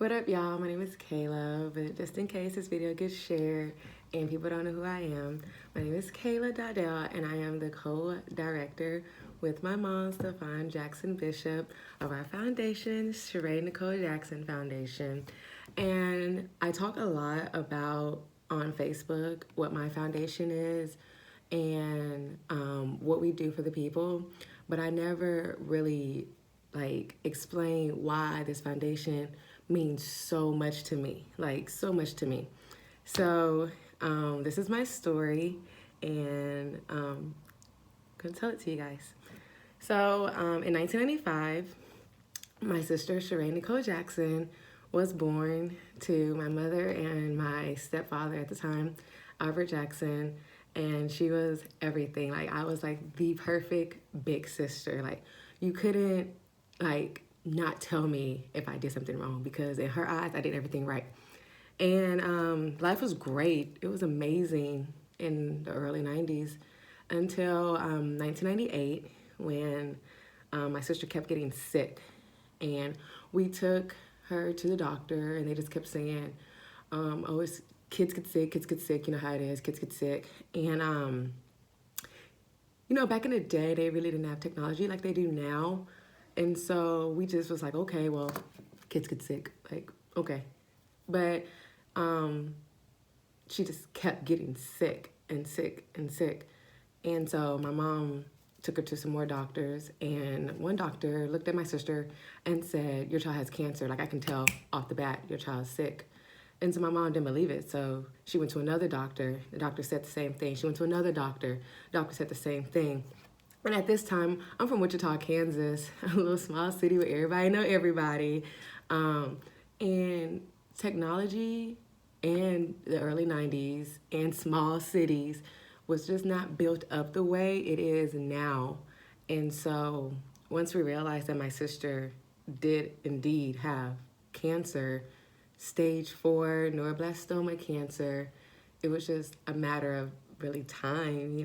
What up, y'all? My name is Kayla, but just in case this video gets shared and people don't know who I am, my name is Kaila Dowdell, and I am the co-director with my mom, Stefan Jackson Bishop, of our foundation, Sheree Nicole Jackson Foundation. And I talk a lot about on Facebook what my foundation is and what we do for the people, but I never really explain why this foundation means so much to me, so much to me. So this is my story, and I'm gonna tell it to you guys. So in 1995, my sister Sheree Nicole Jackson was born to my mother and my stepfather at the time, Albert Jackson, and she was everything. I was like the perfect big sister. You couldn't not tell me if I did something wrong, because in her eyes I did everything right. And life was great. It was amazing in the early 90s until 1998, when my sister kept getting sick. And we took her to the doctor, and they just kept saying, oh, it's kids get sick, you know how it is, kids get sick. And back in the day, they really didn't have technology like they do now. And so we just was like, okay, well, kids get sick, okay. But she just kept getting sick and sick and sick. And so my mom took her to some more doctors, and one doctor looked at my sister and said, your child has cancer. I can tell off the bat your child's sick. And so my mom didn't believe it. So she went to another doctor. The doctor said the same thing. She went to another doctor. The doctor said the same thing. And at this time, I'm from Wichita, Kansas, a little small city where everybody know everybody. And technology in the early 90s and small cities was just not built up the way it is now. And so once we realized that my sister did indeed have cancer, stage 4 neuroblastoma cancer, it was just a matter of really time,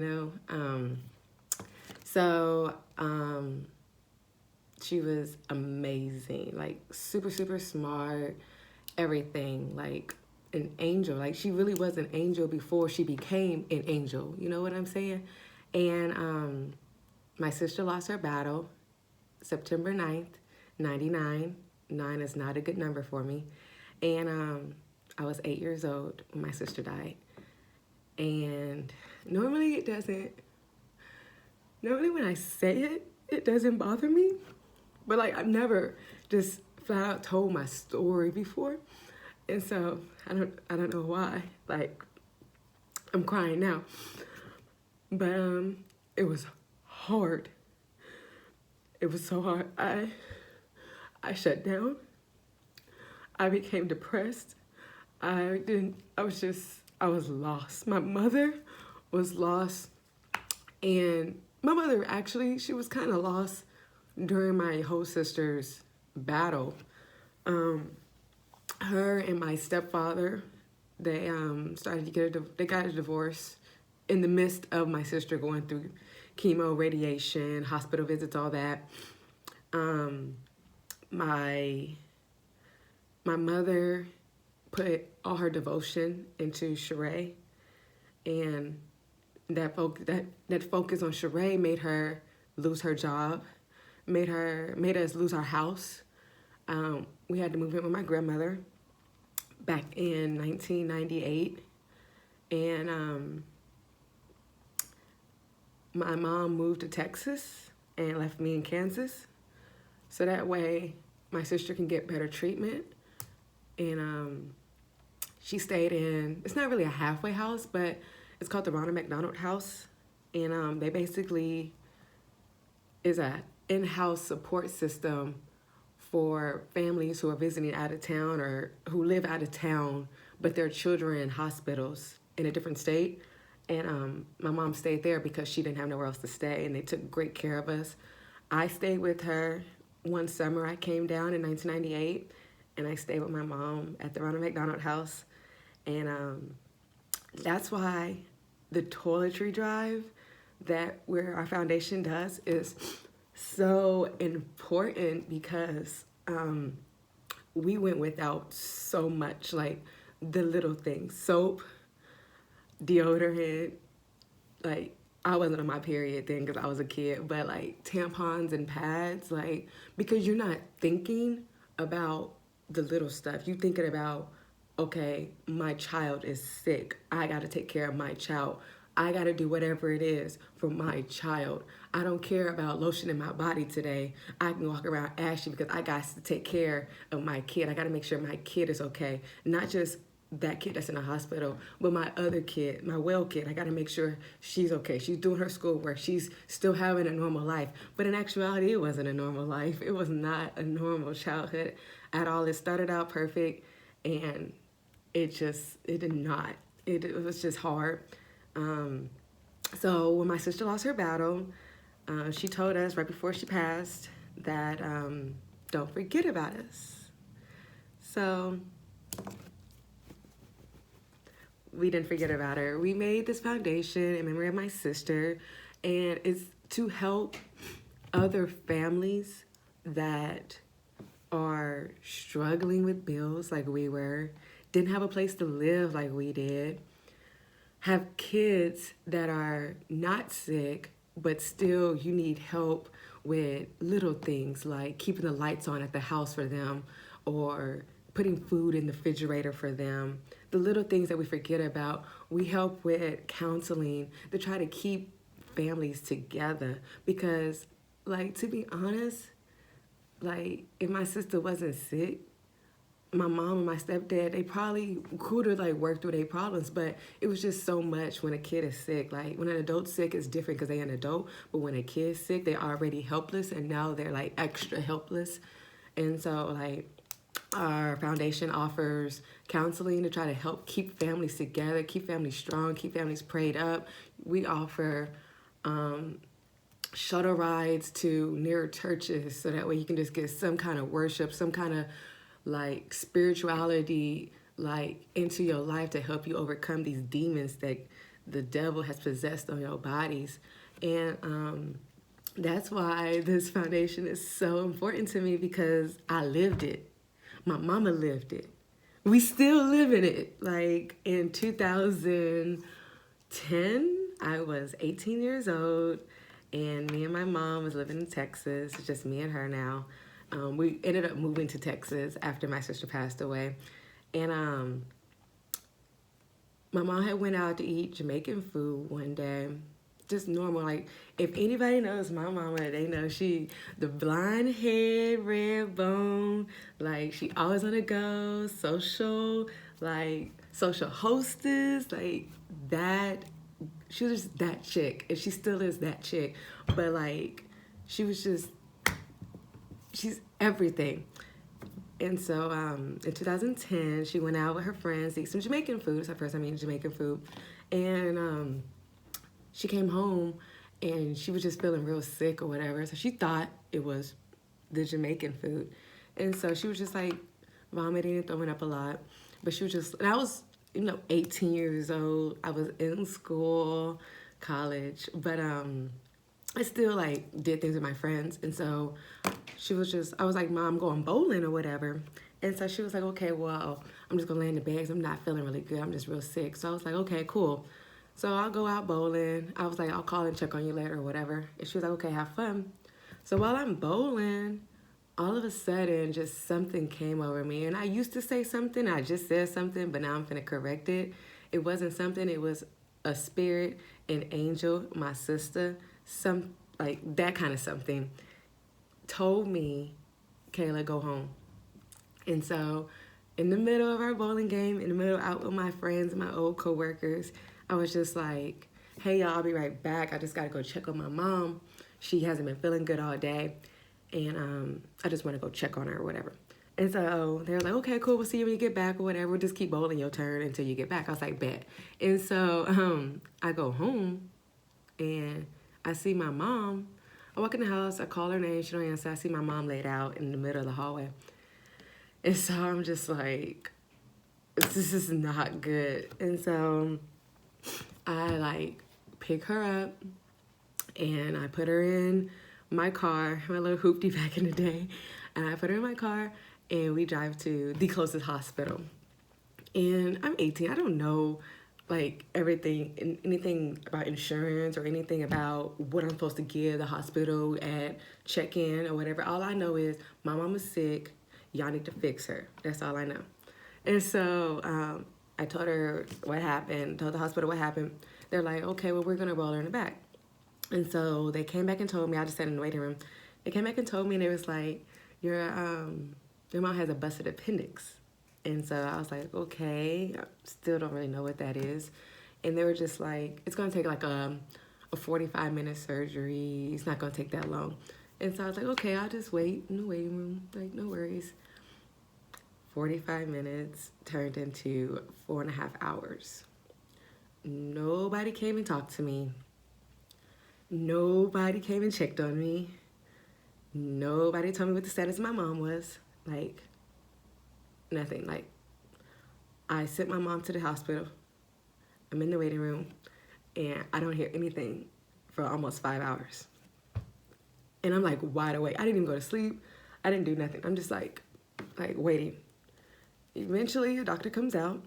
So she was amazing, super, super smart, everything, an angel. She really was an angel before she became an angel. You know what I'm saying? And my sister lost her battle September 9th, 99. 9 is not a good number for me. And I was 8 years old when my sister died. And normally when I say it, it doesn't bother me. But I've never just flat out told my story before. And so I don't know why. I'm crying now. But it was hard. It was so hard. I shut down. I became depressed. I was lost. My mother was lost. And my mother actually, she was kind of lost during my whole sister's battle. Her and my stepfather, they got a divorce in the midst of my sister going through chemo, radiation, hospital visits, all that. My mother put all her devotion into Sheree, and that focus on Sheree made her lose her job, made us lose our house. We had to move in with my grandmother back in 1998, and my mom moved to Texas and left me in Kansas, so that way my sister can get better treatment. And she stayed in, it's not really a halfway house, but it's called the Ronald McDonald House, and they basically is a in-house support system for families who are visiting out of town or who live out of town, but their children are in hospitals in a different state. And my mom stayed there because she didn't have nowhere else to stay, and they took great care of us. I stayed with her one summer. I came down in 1998, and I stayed with my mom at the Ronald McDonald House. And that's why the toiletry drive that our foundation does is so important, because we went without so much, like the little things, soap, deodorant, like I wasn't on my period then because I was a kid, but like tampons and pads, like because you're not thinking about the little stuff. You thinking about, okay, my child is sick. I got to take care of my child. I got to do whatever it is for my child. I don't care about lotion in my body today. I can walk around ashy because I got to take care of my kid. I got to make sure my kid is okay. Not just that kid that's in the hospital, but my other kid, my well kid, I got to make sure she's okay. She's doing her schoolwork. She's still having a normal life. But in actuality, it wasn't a normal life. It was not a normal childhood at all. It started out perfect, and it did not. It was just hard. So when my sister lost her battle, she told us right before she passed that don't forget about us. So we didn't forget about her. We made this foundation in memory of my sister, and it's to help other families that are struggling with bills like we were, didn't have a place to live like we did, have kids that are not sick, but still you need help with little things like keeping the lights on at the house for them or putting food in the refrigerator for them. The little things that we forget about, we help with counseling to try to keep families together because, like, to be honest, like, if my sister wasn't sick, my mom and my stepdad, they probably could have like worked through their problems, but it was just so much when a kid is sick. Like when an adult's sick, it's different because they're an adult, but when a kid's sick, they're already helpless and now they're like extra helpless. And so like our foundation offers counseling to try to help keep families together, keep families strong, keep families prayed up. We offer shuttle rides to near churches so that way you can just get some kind of worship, some kind of like spirituality like into your life to help you overcome these demons that the devil has possessed on your bodies. And that's why this foundation is so important to me because I lived it. My mama lived it. We still live in it. Like in 2010, I was 18 years old and me and my mom was living in Texas. It's just me and her now. We ended up moving to Texas after my sister passed away. And my mom had went out to eat Jamaican food one day. Just normal. Like, if anybody knows my mama, they know the blonde head, red bone, like, she always on the go, social hostess, like, that. She was just that chick, and she still is that chick. But, like, she's everything. And so in 2010, she went out with her friends to eat some Jamaican food. It's her first time eating Jamaican food. And she came home and she was just feeling real sick or whatever. So she thought it was the Jamaican food. And so she was just like vomiting and throwing up a lot. But she was just, and I was, 18 years old. I was in school, college. But I still like did things with my friends. And so I was like, Mom, I'm going bowling or whatever. And so she was like, okay, well, I'm just gonna lay in the bed 'cause I'm not feeling really good. I'm just real sick. So I was like, okay, cool. So I'll go out bowling. I was like, I'll call and check on you later or whatever. And she was like, okay, have fun. So while I'm bowling, all of a sudden, just something came over me. And I used to say something, I just said something, but now I'm gonna correct it. It wasn't something, it was a spirit, an angel, my sister, like that kind of something, told me, Kayla, go home. And so in the middle of our bowling game, in the middle out with my friends and my old coworkers, I was just like, hey, y'all, I'll be right back. I just got to go check on my mom. She hasn't been feeling good all day. And I just want to go check on her or whatever. And so they were like, okay, cool. We'll see you when you get back or whatever. We'll just keep bowling your turn until you get back. I was like, bet. And so I go home and I see my mom. I walk in the house, I call her name, she don't answer. I see my mom laid out in the middle of the hallway. And so I'm just like, this is not good. And so I like pick her up and I put her in my car, my little hoopty back in the day. And I put her in my car and we drive to the closest hospital. And I'm 18. I don't know like anything about insurance or anything about what I'm supposed to give the hospital at check-in or whatever. All I know is my mom is sick. Y'all need to fix her. That's all I know. And so I told her what happened, told the hospital what happened. They're like, okay, well, we're going to roll her in the back. And so they came back and told me, I just sat in the waiting room. They came back and told me, and it was like, your mom has a busted appendix. And so I was like, okay, I still don't really know what that is. And they were just like, it's going to take like a 45-minute surgery. It's not going to take that long. And so I was like, okay, I'll just wait in the waiting room. Like, no worries. 45 minutes turned into 4.5 hours. Nobody came and talked to me. Nobody came and checked on me. Nobody told me what the status of my mom was. Like, nothing. Like, I sent my mom to the hospital. I'm in the waiting room, and I don't hear anything for almost 5 hours. And I'm like wide awake. I didn't even go to sleep. I didn't do nothing. I'm just like waiting. Eventually, a doctor comes out,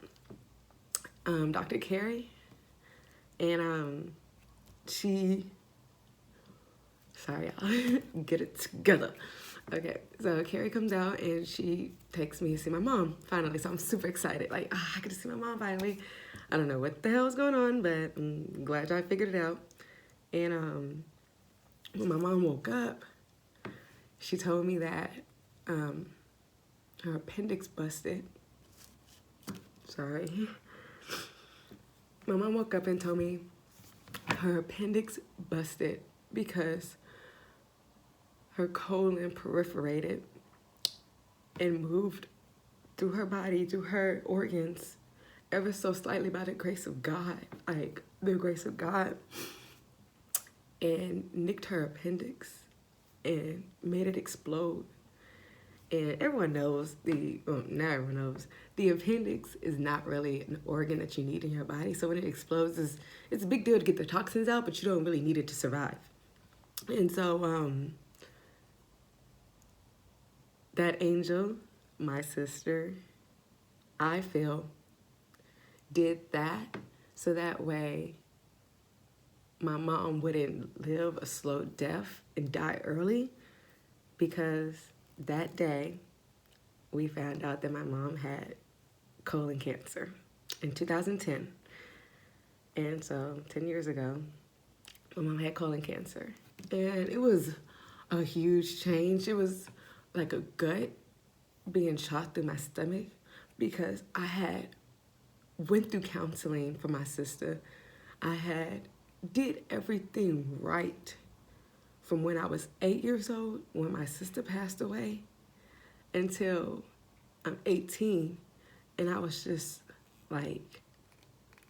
Dr. Carrie, and sorry, y'all, get it together. Okay, so Carrie comes out and she takes me to see my mom finally. So I'm super excited. Like, I get to see my mom finally. I don't know what the hell is going on, but I'm glad y'all figured it out. And when my mom woke up, she told me that her appendix busted. Sorry. My mom woke up and told me her appendix busted because her colon perforated and moved through her body, through her organs, ever so slightly by the grace of God, like the grace of God, and nicked her appendix and made it explode. And everyone knows now everyone knows the appendix is not really an organ that you need in your body. So when it explodes, it's a big deal to get the toxins out, but you don't really need it to survive. And so that angel, my sister, I feel, did that so that way my mom wouldn't live a slow death and die early, because that day we found out that my mom had colon cancer in 2010. And so 10 years ago, my mom had colon cancer. And it was a huge change. It was like a gut being shot through my stomach, because I had went through counseling for my sister. I had did everything right from when I was 8 years old, when my sister passed away, until I'm 18. And I was just like,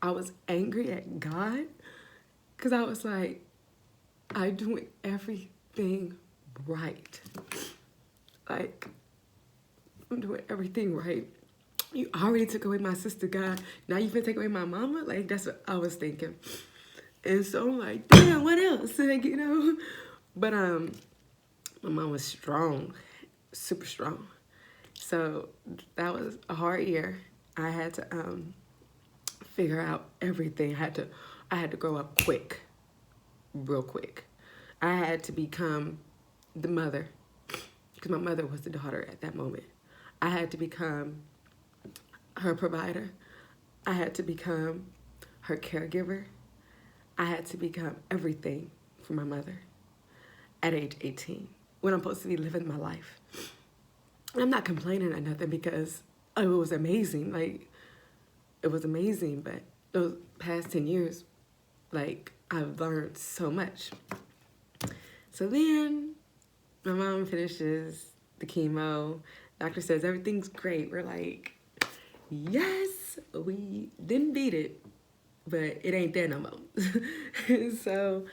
I was angry at God, because I was like, I'm doing everything right. Like, I'm doing everything right. You already took away my sister, God. Now you finna take away my mama? Like, that's what I was thinking. And so I'm like, damn, what else? Like, you know? But my mom was strong, super strong. So that was a hard year. I had to figure out everything. I had to grow up quick, real quick. I had to become the mother, because my mother was the daughter at that moment. I had to become her provider. I had to become her caregiver. I had to become everything for my mother at age 18, when I'm supposed to be living my life. And I'm not complaining or nothing, because it was amazing. Like, it was amazing, but those past 10 years, like, I've learned so much. So then my mom finishes the chemo. Doctor says everything's great. We're like, yes, we didn't beat it, but it ain't there no more. So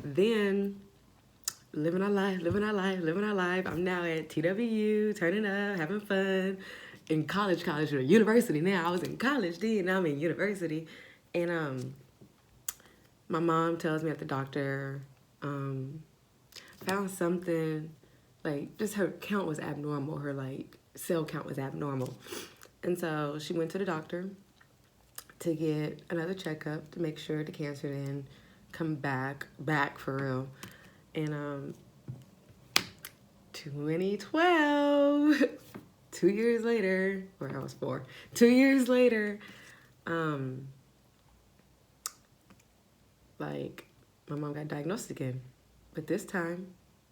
then living our life. I'm now at TWU, turning up, having fun. In college or university now. I was in college then, now I'm in university. And my mom tells me at the doctor, found something, like, just her count was abnormal. Her, like, cell count was abnormal. And so she went to the doctor to get another checkup to make sure the cancer didn't come back for real. And 2012, 2 years later, or I was 4, 2 years later, like my mom got diagnosed again, but this time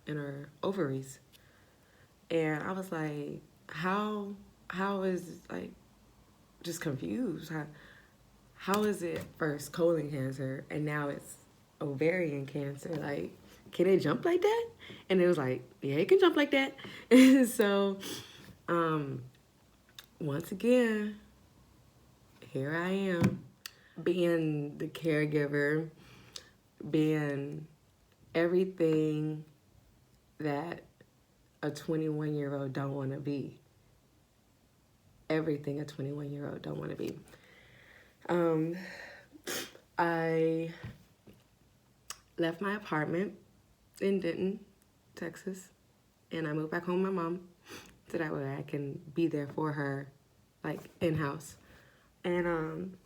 in her ovaries. And I was like, how is, like, just confused. How is it first colon cancer and now it's ovarian cancer? Like, can it jump like that? And it was like, yeah, it can jump like that. And so, once again, here I am, being the caregiver, being everything that a 21-year-old don't want to be. Everything a 21-year-old don't want to be. I left my apartment in Denton, Texas, and I moved back home with my mom so that way I can be there for her, like, in-house. And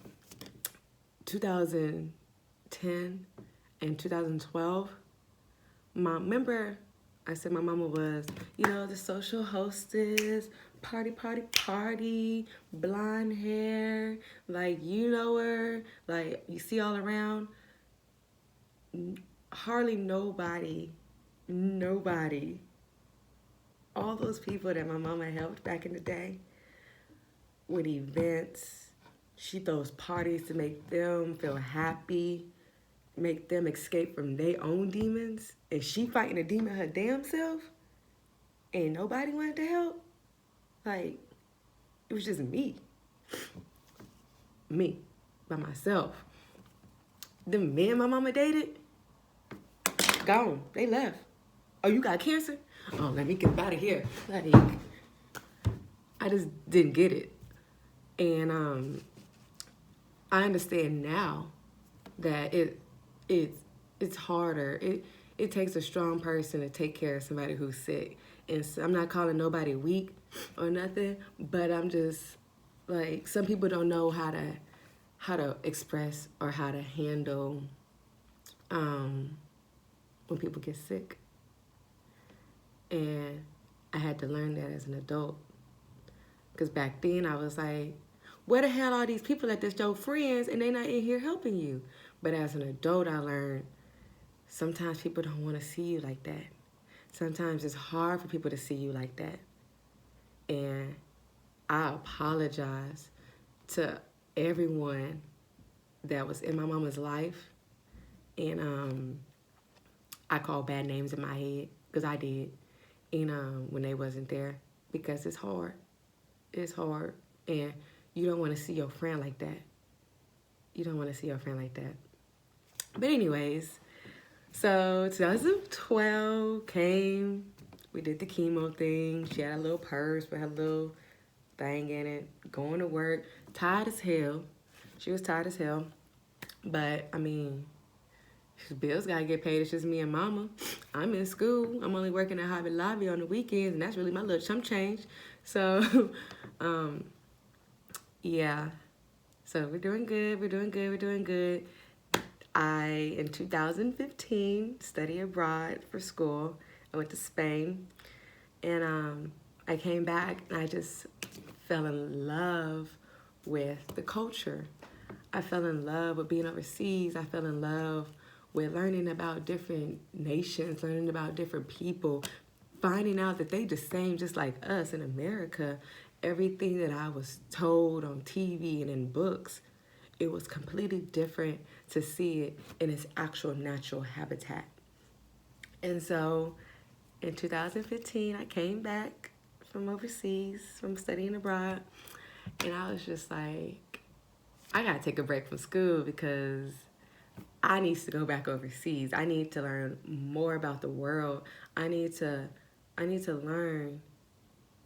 2010 and 2012, remember I said my mama was, the social hostess, party, blonde hair, like, you know her, like, you see all around. Hardly nobody, all those people that my mama helped back in the day with events, she throws parties to make them feel happy, make them escape from their own demons, and she fighting a demon her damn self, and nobody wanted to help. Like, it was just me by myself. The men my mama dated, gone, they left. Oh, you got cancer? Oh, let me get out of here. Like, I just didn't get it. And I understand now that it's harder. It takes a strong person to take care of somebody who's sick. And so I'm not calling nobody weak or nothing, but I'm just, like, some people don't know how to express or how to handle when people get sick. And I had to learn that as an adult. Because back then I was like, where the hell are these people that that's your friends and they not in here helping you? But as an adult, I learned sometimes people don't want to see you like that. Sometimes it's hard for people to see you like that. And I apologize to everyone that was in my mama's life. And I call bad names in my head, because I did. And when they wasn't there, because it's hard. It's hard. And you don't want to see your friend like that. You don't want to see your friend like that. But anyways, so 2012 came. We did the chemo thing. She had a little purse with her little thing in it. Going to work. Tired as hell. She was tired as hell. But, I mean, bills got to get paid. It's just me and mama. I'm in school. I'm only working at Hobby Lobby on the weekends, and that's really my little chump change. So, yeah. So we're doing good. In 2015, studied abroad for school. I went to Spain. And I came back, and I just fell in love with the culture. I fell in love with being overseas. I fell in love with learning about different nations, learning about different people, finding out that they the same just like us in America. Everything that I was told on TV and in books, it was completely different to see it in its actual natural habitat. And so in 2015, I came back from overseas, from studying abroad, and I was just like, I gotta take a break from school because I need to go back overseas. I need to learn more about the world. I need to learn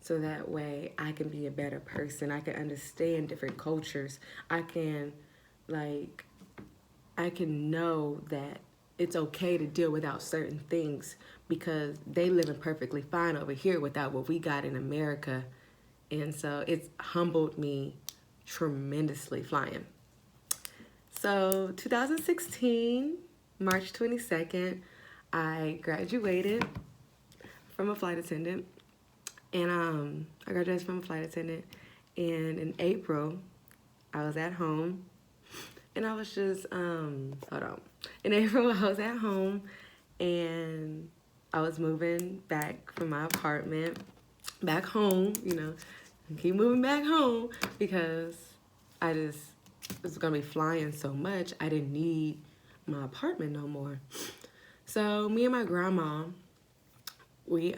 so that way I can be a better person. I can understand different cultures. I can know that it's okay to deal without certain things because they living perfectly fine over here without what we got in America. And so it's humbled me tremendously flying. So 2016, March 22nd, I graduated from a flight attendant. And I graduated from a flight attendant. And in April, I was at home. And I was just, hold on. In April, I was at home. And I was moving back from my apartment back home, you know. Keep moving back home because I just was going to be flying so much. I didn't need my apartment no more. So me and my grandma, we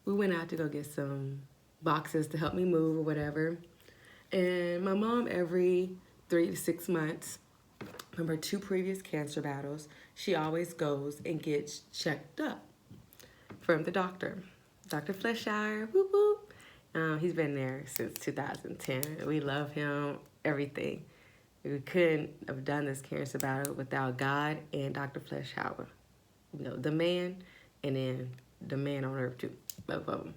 went out to go get some boxes to help me move or whatever. And my mom, every 3 to 6 months, from her 2 previous cancer battles, she always goes and gets checked up from the doctor. Dr. Fleshire, whoop whoop. He's been there since 2010. We love him, everything. We couldn't have done this cancer battle without God and Dr. Fleshire. You know, the man, and then the man on earth too, both of them.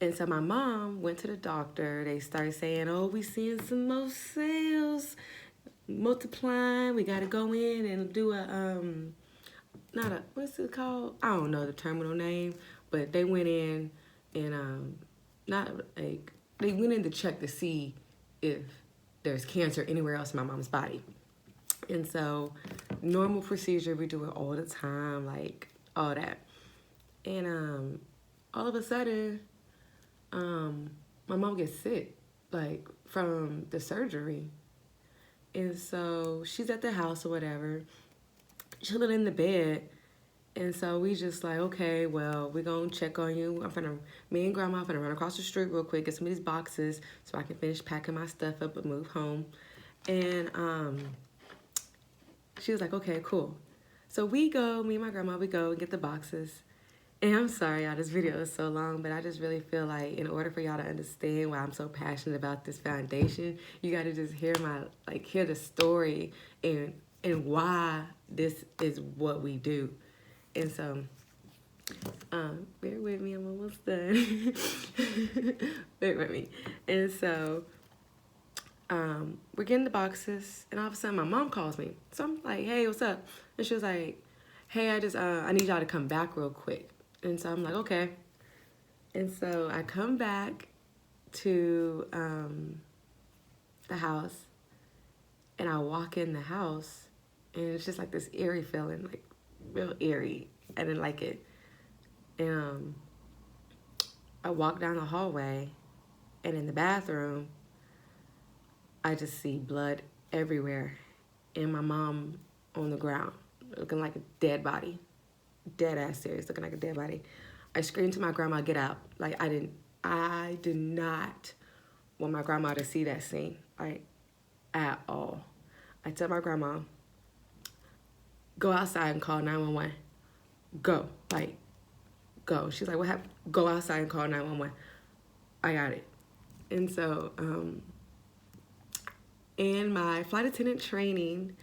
And so my mom went to the doctor. They started saying, oh, we seeing some more sales multiplying. We got to go in and do what's it called? I don't know the terminal name, but they went in and they went in to check to see if there's cancer anywhere else in my mom's body. And so normal procedure, we do it all the time, like all that. And all of a sudden, my mom gets sick, like from the surgery. And so she's at the house or whatever, chilling in the bed. And so we just like, okay, well, we're going to check on you. Me and Grandma are going to run across the street real quick, get some of these boxes so I can finish packing my stuff up and move home. And she was like, okay, cool. So me and my grandma, we go and get the boxes. And I'm sorry, y'all, this video is so long, but I just really feel like in order for y'all to understand why I'm so passionate about this foundation, you got to just hear the story and why this is what we do. And so, bear with me, I'm almost done. Bear with me. And so, we're getting the boxes, and all of a sudden my mom calls me. So I'm like, hey, what's up? And she was like, hey, I need y'all to come back real quick. And so I'm like, okay. And so I come back to the house, and I walk in the house, and it's just like this eerie feeling, like real eerie. I didn't like it. And I walk down the hallway, and in the bathroom, I just see blood everywhere, and my mom on the ground, looking like a dead body. Dead ass serious, looking like a dead body. I screamed to my grandma, get out. Like, I did not want my grandma to see that scene, like, at all. I tell my grandma, go outside and call 911. Go, like, go. She's like, what happened? Go outside and call 911. I got it. And so, in my flight attendant training,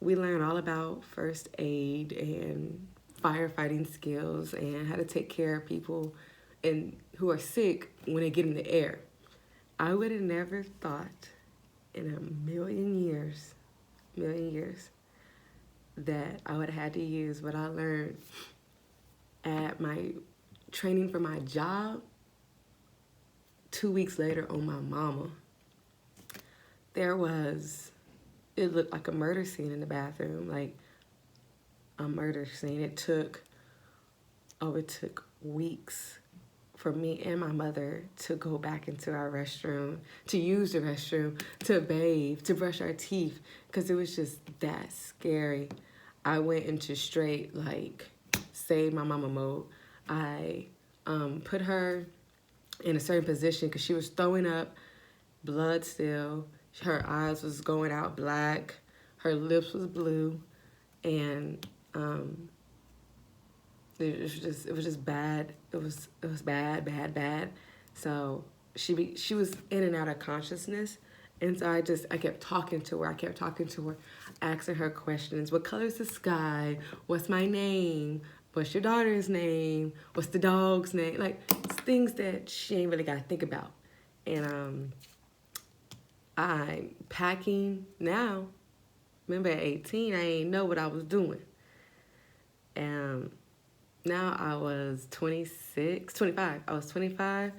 we learn all about first aid and firefighting skills and how to take care of people who are sick when they get in the air. I would have never thought in a million years that I would have had to use what I learned at my training for my job 2 weeks later on my mama. It looked like a murder scene in the bathroom, like a murder scene. It took weeks for me and my mother to go back into our restroom, to use the restroom, to bathe, to brush our teeth, because it was just that scary. I went into straight, like, save my mama mode. I put her in a certain position because she was throwing up blood still. Her eyes was going out black. Her lips was blue. And it was just bad. It was bad. So she was in and out of consciousness, and so I kept talking to her, asking her questions. What color is the sky? What's my name? what's your daughter's name? What's the dog's name? Like, it's things that she ain't really got to think about. And I'm packing now. Remember at 18, I ain't know what I was doing. And now I was 25. I was 25.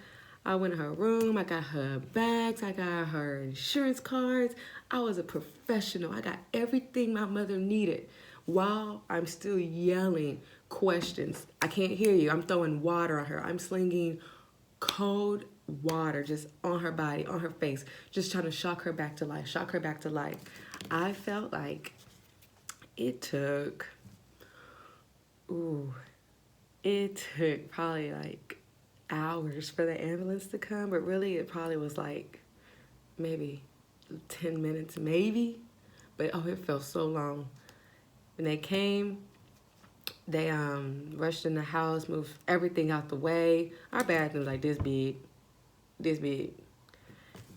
I went in her room. I got her bags. I got her insurance cards. I was a professional. I got everything my mother needed while I'm still yelling questions. I can't hear you. I'm throwing water on her. I'm slinging cold water just on her body, on her face, just trying to shock her back to life, shock her back to life. I felt like it took probably like hours for the ambulance to come, but really it probably was like maybe 10 minutes, maybe. But it felt so long. When they came, they rushed in the house, moved everything out the way. Our bathroom was like this big.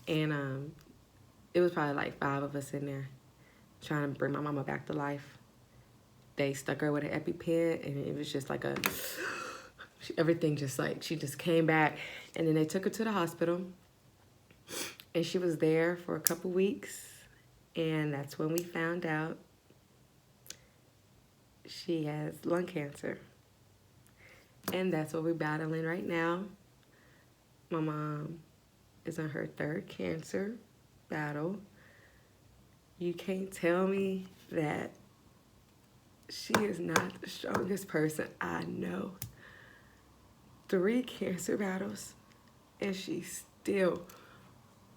And it was probably like 5 of us in there trying to bring my mama back to life. They stuck her with an EpiPen, and it was just like everything just like, she just came back. And then they took her to the hospital, and she was there for a couple weeks. And that's when we found out she has lung cancer. And that's what we're battling right now. My mom is on her 3rd cancer battle. You can't tell me that she is not the strongest person I know. 3 cancer battles, and she still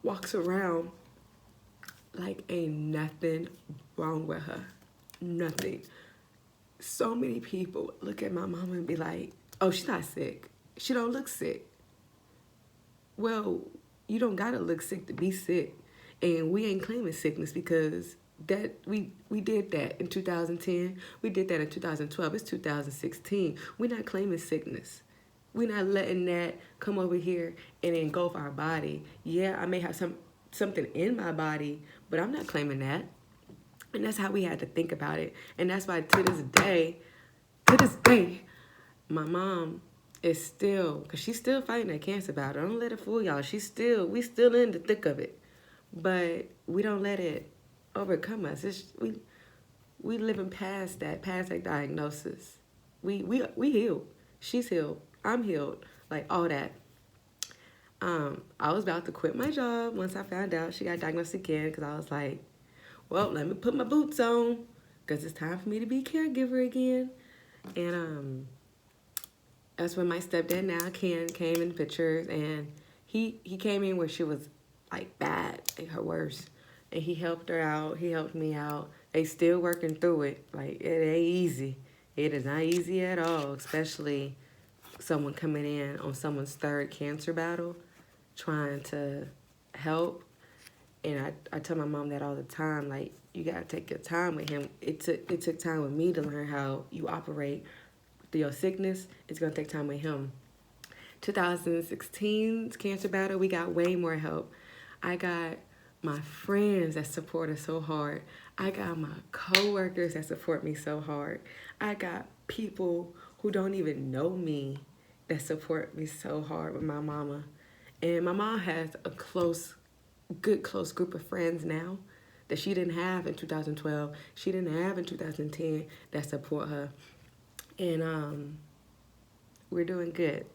walks around like ain't nothing wrong with her. Nothing. So many people look at my mama and be like, oh, she's not sick. She don't look sick. Well, you don't gotta look sick to be sick. And we ain't claiming sickness because that we did that in 2010. We did that in 2012. It's 2016. We're not claiming sickness. We're not letting that come over here and engulf our body. Yeah, I may have something in my body, but I'm not claiming that. And that's how we had to think about it. And that's why to this day, my mom is still, because she's still fighting that cancer battle. Don't let it fool y'all. We still in the thick of it. But we don't let it overcome us. We living past that diagnosis. We healed. She's healed. I'm healed. Like all that. I was about to quit my job once I found out she got diagnosed again, because I was like, well, let me put my boots on, because it's time for me to be caregiver again. And that's when my stepdad now, Ken, came in the pictures, and he came in where she was like bad, like her worst. And he helped her out. He helped me out. They still working through it. Like, it ain't easy. It is not easy at all, especially someone coming in on someone's 3rd cancer battle, trying to help. And I tell my mom that all the time, like, you got to take your time with him. It took time with me to learn how you operate through your sickness. It's going to take time with him. 2016's cancer battle, we got way more help. I got my friends that support us so hard. I got my coworkers that support me so hard. I got people who don't even know me that support me so hard with my mama. And my mom has a close group of friends now that she didn't have in 2012. She didn't have in 2010 that support her. And we're doing good.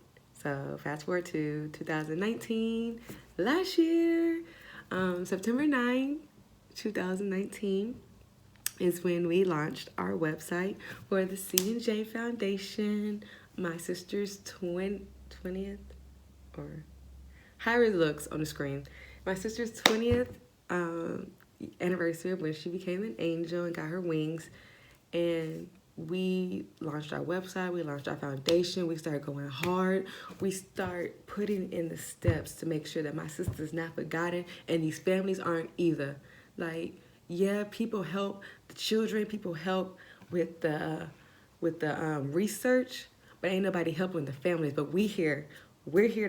So fast forward to 2019, last year, September 9th, 2019 is when we launched our website for the C&J Foundation, my sister's 20th, or however it looks on the screen. My sister's 20th anniversary of when she became an angel and got her wings. And we launched our website, we launched our foundation, we started going hard. We start putting in the steps to make sure that my sister's not forgotten and these families aren't either. Like, yeah, people help the children, people help with the research, but ain't nobody helping the families. But we're here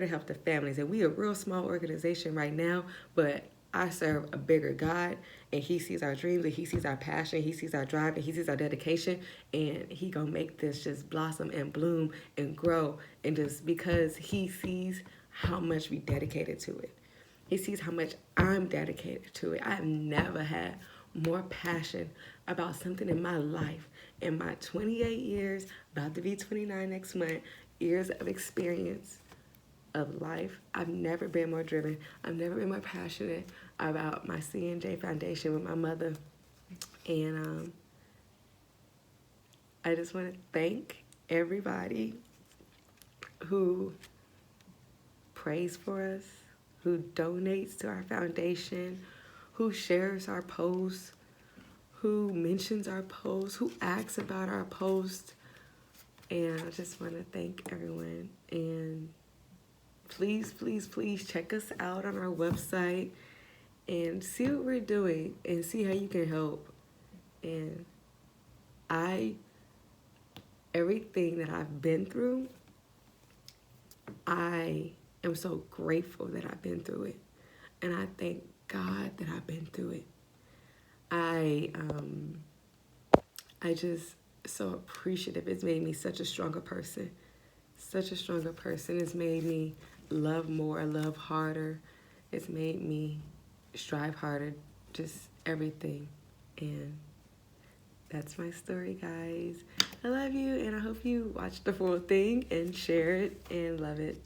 to help the families. And we a real small organization right now, but I serve a bigger God, and he sees our dreams, and he sees our passion, he sees our drive, and he sees our dedication, and he gonna make this just blossom and bloom and grow, and just because he sees how much we dedicated to it. He sees how much I'm dedicated to it. I've never had more passion about something in my life. In my 28 years, about to be 29 next month, years of experience of life, I've never been more driven. I've never been more passionate about my C&J Foundation with my mother. And I just want to thank everybody who prays for us, who donates to our foundation, who shares our posts, who mentions our posts, who asks about our posts. And I just want to thank everyone. And please, please, please check us out on our website and see what we're doing and see how you can help. And everything that I've been through, I am so grateful that I've been through it. And I thank God that I've been through it. I just so appreciative. It's made me such a stronger person. Such a stronger person. It's made me love more, love harder. It's made me strive harder. Just everything. And that's my story, guys. I love you, and I hope you watch the full thing and share it and love it.